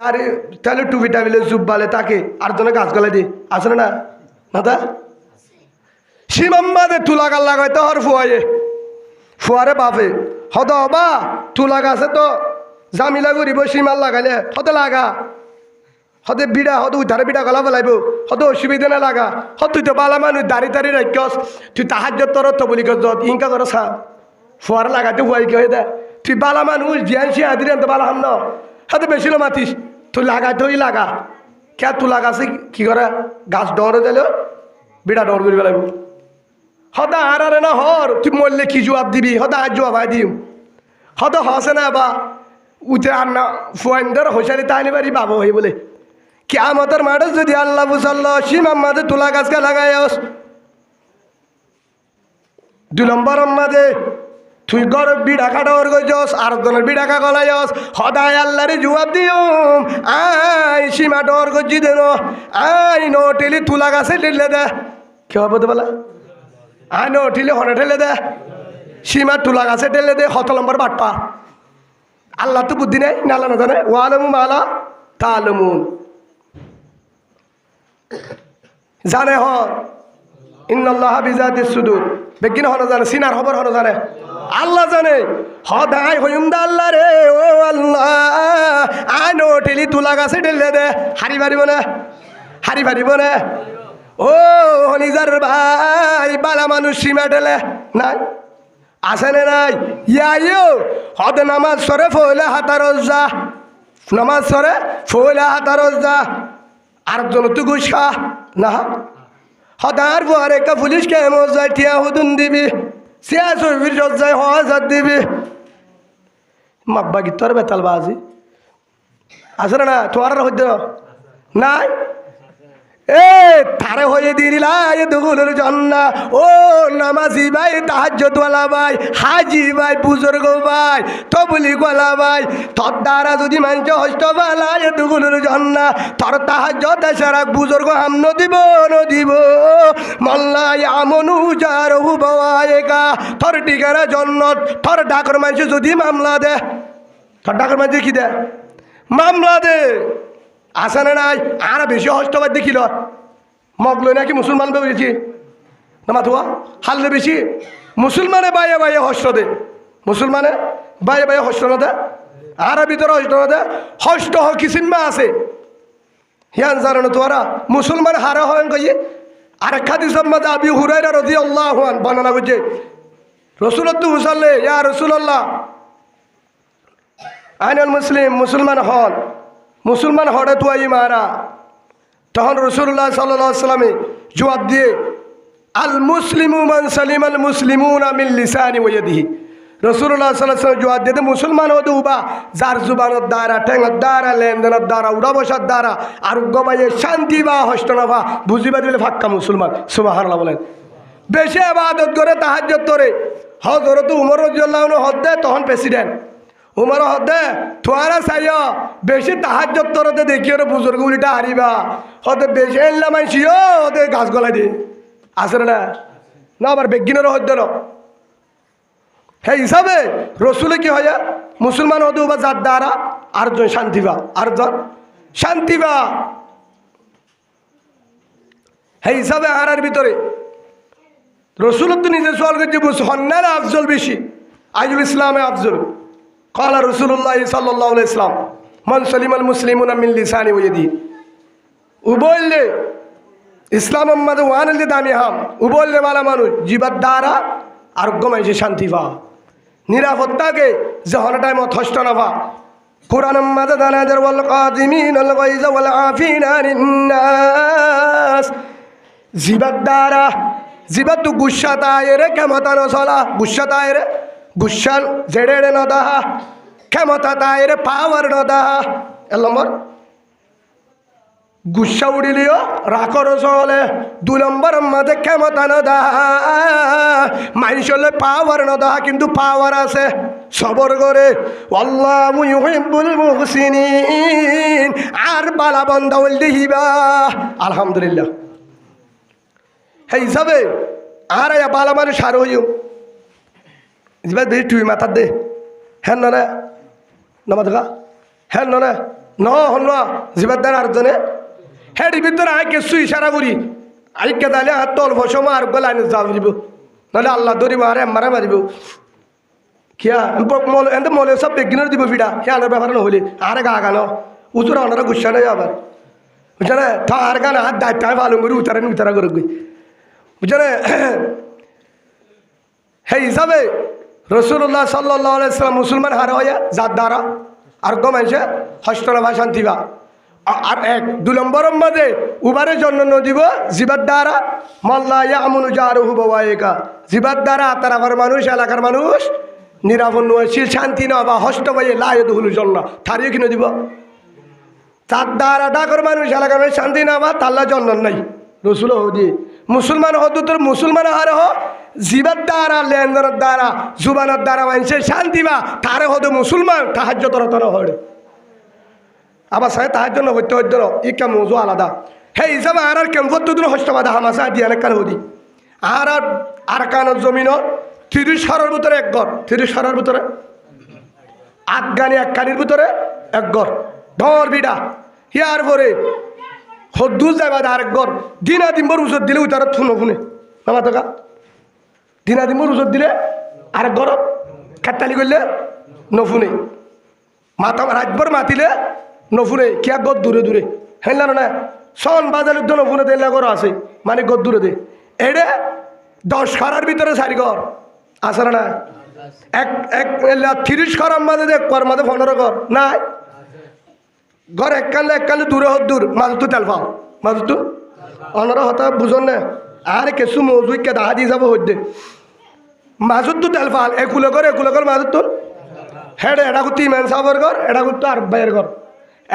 আরে তাহলে টুপিটা মিলে চুপ বালে তাকে আর জনে গাছ গলায় দি আসলে না না সীমাম্মাদে তুলা গাল লাগাই তো হর ফুয়ারে বাপে হদ বা তুলা গাছে তো জামিলা করিব সীমাল লাগাইলে হতে লাগা হতে বিড়া হতে উদ্ধারে বিড়া গলা পেলাইব হতে অসুবিধা না লাগা হত তুই তো বালা মানুষ দাড়ি দাড়ি রাখস তুই তাহার তোর তো বলি কর ইনকা কর সা ফুয়ার লাগাতে হুয়াই কে দে তুই বালা মানুষ জিয়ান সে আদির তো বালা হাম ন হাতে বেশি মাতিস তুই লাগাতেই লাগা কে তুলা গাছে কি করে গাছ ডরে দিলে বিড়া ডর করি পেলাইব হদা আর না হর তুই মরলে কি জবাব দিবি হদা আর জবাব দিম হদ হসে না বা উঠে আর না ফুয়াইন্দার হোসারি তাইলে বাড়ি বাবু হই বলে কিয়ামতের মাঠে যদি আল্লাহ বুঝাল্লাহ সীমার মাঝে তুলা গাছকে লাগাইস 2 নম্বর মাঝে তুই গরব বিড়া কাটার গইছস আর জনের বিড়া কা গলাইস হদায় আল্লাহরে জবাব দিউম আই সীমা ডর গজি দেন আই নোটেলি তুলা গাছে ঠেলে দে কি হবে তো বলা আই নোটেলি হনে ঠেলে দে সীমা তুলা গাছে ঠেলে দে 7 নম্বর বাটপা আল্লাহ তো বুদ্ধি নেই না আল্লাহ না জানে ওয়ালামু মালা তালামুন জানে হ ইন্নাল্লাহা বিজাতিস সুদুর বেকিন হন জানে সিনার খবর হন জানে আল্লাহ জানে হদাই হইম দা আল্লাহ রে ও আল্লাহ আনো ঠেলি তুলা গাছে ঠেলে দে হারি পারিব না হারি পারিব না ও হনিজার ভাই বালা মানুষ সীমা ঠেলে নাই আছে না নাই ইয়াইও হদ নামাজ সরে ফইলা হাতারজ যা নামাজ সরে ফইলা হাতারজ যা আরেকজন তুই ঘুষ খা না হদার বুয়ারে কা পুলিশ কে মজায় টিয়া হুদুন দিবি সিয়া সবির সজ্জায় হাজার দিবি মাব্বা কি তোর বেতাল বাজি আছে না তোমার হইতে নাই এ তারে হয়ে দিলা এ দুগুলের জন্না ও নামাজি ভাই তাহাজ্জুদ ওয়ালা ভাই হাজি ভাই বুজুর্গ ভাই তবলি গোলা ভাই তোর দ্বারা যদি মানছ হস্ত বালা এ দুগুলের জন্না তোর তাহাজ্জুদ সারা বুজুর্গ হাম নদিব নদিব মল্লা আমনু যার হুবায়েকা তোর ঠিকানা জন্নত তোর ডাকর মানছ যদি মামলা দে তোর ডাকর মানছ কি দে মামলা দে আসানে নাই আর বেশি হস্তবাদ দেখিল মগল নাকি মুসলমান বেশি না মাথুয়া হারলে বেশি মুসলমানে বাইয়ে বাইয়ে হস্ত দে মুসলমানে বাইয়ে বাইয়ে হস্ত না দে আর ভিতরে হস্ত না দে হস্ত কিসিমা আছে হিয়ান জানো তোরা মুসলমান হারা হয় কইয়ে আর খাদিস মাঝে আবি হুরাইরা রাদিয়াল্লাহু আনহু বর্ণনা করছে রাসূলুল্লাহ হুসাল্লে ইয়া রাসূলুল্লাহ আইনুল মুসলিম মুসলমান হন মুসলমান হঠাৎ তুয়াই মারা তখন রসুল্লাহ সাল্লাল্লাহু সাল্লামে জবাব দিয়ে আল মুসলিমু মান সালিম আল মুসলিমুনা মিন লিসানি ওয়া ইয়াদিহি রসুল্লাহ সাল্লাল্লাহু সাল্লাম জবাব দিয়ে মুসলমান হতে উবা যার জুবানের দ্বারা ঠেঙের দ্বারা লেনদেনের দ্বারা উড়া বসার দ্বারা আর গবাইয়ে শান্তি বা হস্ত না বা বুঝিবা দিলে ফাক্কা মুসলমান সুবহানাল্লাহ বলেন বেশি ইবাদত করে তাহাজ্জুদ করে হযরত উমর রাদিয়াল্লাহু আনহু হদ দেয় তখন প্রেসিডেন্ট উমর হদে তোরা চাইও বেশি তাহাজ্জুদ তোরতে দেখিও রে বুজুর্গ উল্টা হারিবা হতে বেশি এল্লা মাইছিও হতে গাছ গলাই দে আসরে না না আবার বেগিনের হদ্দের সেই হিসাবে রসুলে কি হয় মুসলমান হতে বা যার দ্বারা আরজন শান্তি পা আরজন শান্তি পা সেই হিসাবে আর ভিতরে রসুলের তো নিজে সওয়াল করছে সন্ন্যার আফজল বেশি আইজুল ইসলামে আফজল قال رسول الله صلى الله عليه وسلم من سلم المسلمون من لسانه ويده উবললে ইসলাম আমাদের ওয়ানলে দামি হাম উবললে মালা মানুষ জীবত দ্বারা আর গমাইছে শান্তি পা নিরাপত্তাকে যখন টাইম হস্ত না পা কোরআন আমাদের দানাদের ওয়াল কাযিমিন আল গায়জ ওয়াল আফিন আনিন নাস জীবত দ্বারা জীবত গুসা তায়রে কেমতা নসলা গুসা তায়রে গুসান জেড়ে নদাহা ক্ষমতা তাইরে পাওয়ার নদাহা নম্বর গুসা উড়িলিও রাখর চলে 2 নম্বর মাঝে ক্ষমতা নদাহা মানুষলে পাওয়ার নদাহা কিন্তু পাওয়ার আছে সবর করে আল্লাহু ইউহিব্বুল মুহসিনিন আর বালা বান্দা হইল দিবা আলহামদুলিল্লাহ এই হিসাবে আর বালা মানুষ আর হইও বেশি তুই মাথার দে হ্যাঁ না না মাথা হ্যাঁ না হন জিবাদার আরজনে হেডি ভিতরে আয় কিছু ইশারা করি আইকে তাহলে হাত অল্প সময় আর লাইনে যাব দিব নাহলে আল্লাহ ধরি মারে মারিব কিয়া এতে মলে সব বেগিনের দিব ভিড়া খেয়ালের ব্যাপার নহলে আর গা গানো উচুরা ওনারা গুসা নেই আবার বুঝছে না তা আর গান হাত দায়িত্ব ভালো করি উতারা করে বুঝছে না হে হিসাবে রসুল্লাহ সাল্লাম মুসলমান হারা হইয়া যার দ্বারা আর কমাইছে হস্তরা ভাই শান্তিবা আর এক 2 নম্বরের মাঝে উবারের জন্য নদীব জিবার দ্বারা মল্লা ইয়ামুনু জারুহু বাওয়াইকা জিবার দ্বারা তার আমার মানুষ এলাকার মানুষ নিরাপন্ন হয়েছিল শান্তি না বা হস্ত ভাইয়ে লাইদুল জন্য থারিয়ে কিনে দিব তার দ্বারা ডাকর মানুষ এলাকার মানুষ শান্তি না বা তাল্লা জন্য নাই রসুল হদি মুসলমান হতো তোর মুসলমান হার হ জিবার দ্বারা লেনদেনের দ্বারা জুবানের দ্বারা মানছে শান্তি বা তারে হতো মুসলমান তাহাজ্য তর হরে আবার সাহেব তাহার জন্য হইতে ইকা মজু আলাদা হে হিসাবে আর কেমন দূর হস্তবাদা হামাশা দিয়ে অনেক কান হদি আর কানের জমিন 30 ঘরের ভিতরে 1 ঘর 30 ঘরের ভিতরে আটগানি 1 কানির ভিতরে 1 ঘর ধর বিডা ইয়ার পরে হদ্দুল যাইবা আরেক ঘর দিনাদিম্বর উচর দিলে তারা থুনো ফুনে নামা টাকা দিনাদিম্বর উচর দিলে আরেক ঘর খেতালি করলে নফুনে মাথা রাতভর মাতিলে নফুনে কিয়া গদ দূরে হ্যাঁ না সন বাজারের তো নফুনে দেড় ঘর আছে মানে গদ দূরে দে এডে 10 ঘরের ভিতরে 4 ঘর আছে না এক 30 ঘরের মাঝে দেখ কর মাঝে 15 ঘর নাই ঘর এককালে দূরে দূর মাঝে তো তেল পাও মাঝে তো অনারা হতা বুঝন না আর কিছু মজুইকে দাহা দিয়ে যাব হইতে মাঝত তো তেল পাল একুলে ঘর মাঝত তো হেডে এটা করতে ইমান সাহেবের ঘর এটা করতো আর ভাইয়ের ঘর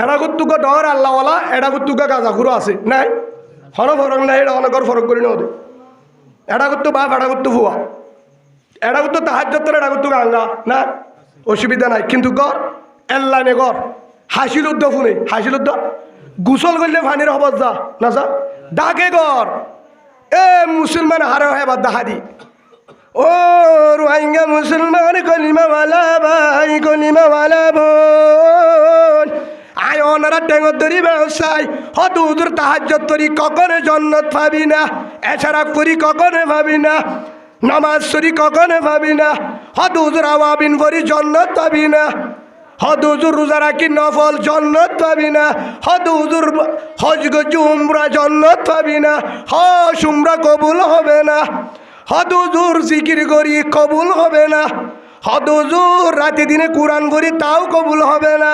এটা করতো ডর আল্লাহওয়ালা এটা করতো গাঁজা ঘুরো আছে নাই হন ফরক নাই এটা অনেক ফরক করি না ওদের এটা করতো বাপ এটা করতো ভুয়া এটা করতো তাহার যত্তর এটা করতো গাঙ্গা না অসুবিধা নাই কিন্তু ঘর এল্লাইনে ঘর হাসিল উদ্যোগ ফুনে হাসিল উদ্যোগ গুসল করলে ফানির হবর যা না যা ডাকে ঘর এ মুসলমান হারে হয় বা দাহাদি ও রোহিঙ্গা মুসলমান কলিমাওয়ালা ভাই কলিমাওয়ালা বোন আয় ওনারা টেঙর ধরি ব্যবসায় হত হুজুর তাহাজ্জুদ তরি কখনো জন্নত পাবি না এছাড়া করি কখনো পাবি না নামাজ সরি কখনো পাবি না হত হুজুর আওয়াবিন করি জন্নত পাবি না হদ হুজুর রোজা রাখি নফল জন্নত পাবি না হদ হুজুর হজ গজু উমরা জন্নত পাবি না হজ উমরা কবুল হবে না হদ হুজুর জিকির করি কবুল হবে না হদ হুজুর রাতে দিনে কোরআন করি তাও কবুল হবে না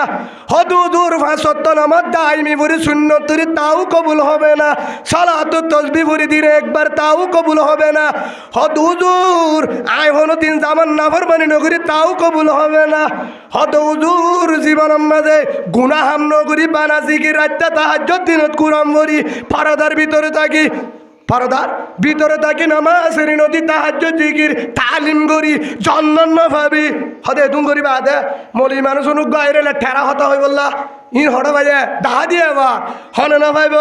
হদ হুজুর 5 ওয়াক্ত নামাজ দাইমি পড়ি সুন্নত পড়ি তাও কবুল হবে না সালাত তাসবিহ পড়ি দিনে একবার তাও কবুল হবে না হদ হুজুর আয় হনো দিন জামান নাফরমানি নগরী তাও কবুল হবে না হদ হুজুর জীবনের মাঝে গুনাহ হাম নগরী বানা জিকির রাতটা তাহাজ্জুদ দিনত কোরআন পড়ি পারদার ভিতরে থাকি পরদার ভিতরে থাকি নামাজের নদী তাহাজ্জুদ জিকির তালিম করি জন্নত ভাবি হদে তুম করি বাদে মলি মানুষ অনু গায়রে ঠেরা হতা হই বললা ইন হড় ভাইয়ে দাহা দিয়ে বা হনে না ভাইব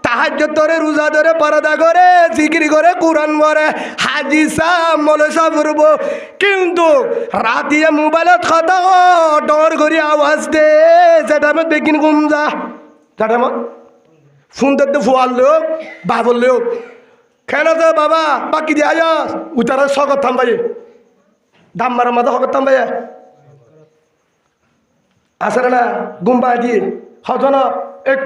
তাহাজ্জুদ ধরে রোজা ধরে পরদা করে জিকির করে কোরআন পড়ে হাজি সাহ মলসা পড়ব কিন্তু রাতিয়া মোবাইলত কথা ডর করি আওয়াজ দে যেটা মত বেগিন ঘুম যা যেটা মত ফোন দেখতে ফুয়ার লোক বাবর লোক কেন তো বাবা বাকি দিয়ে আয়া উতারা সকত থামবাই দাম মারা মাথা সকত থামবাই আসে না গুম্বা দিয়ে হজন এক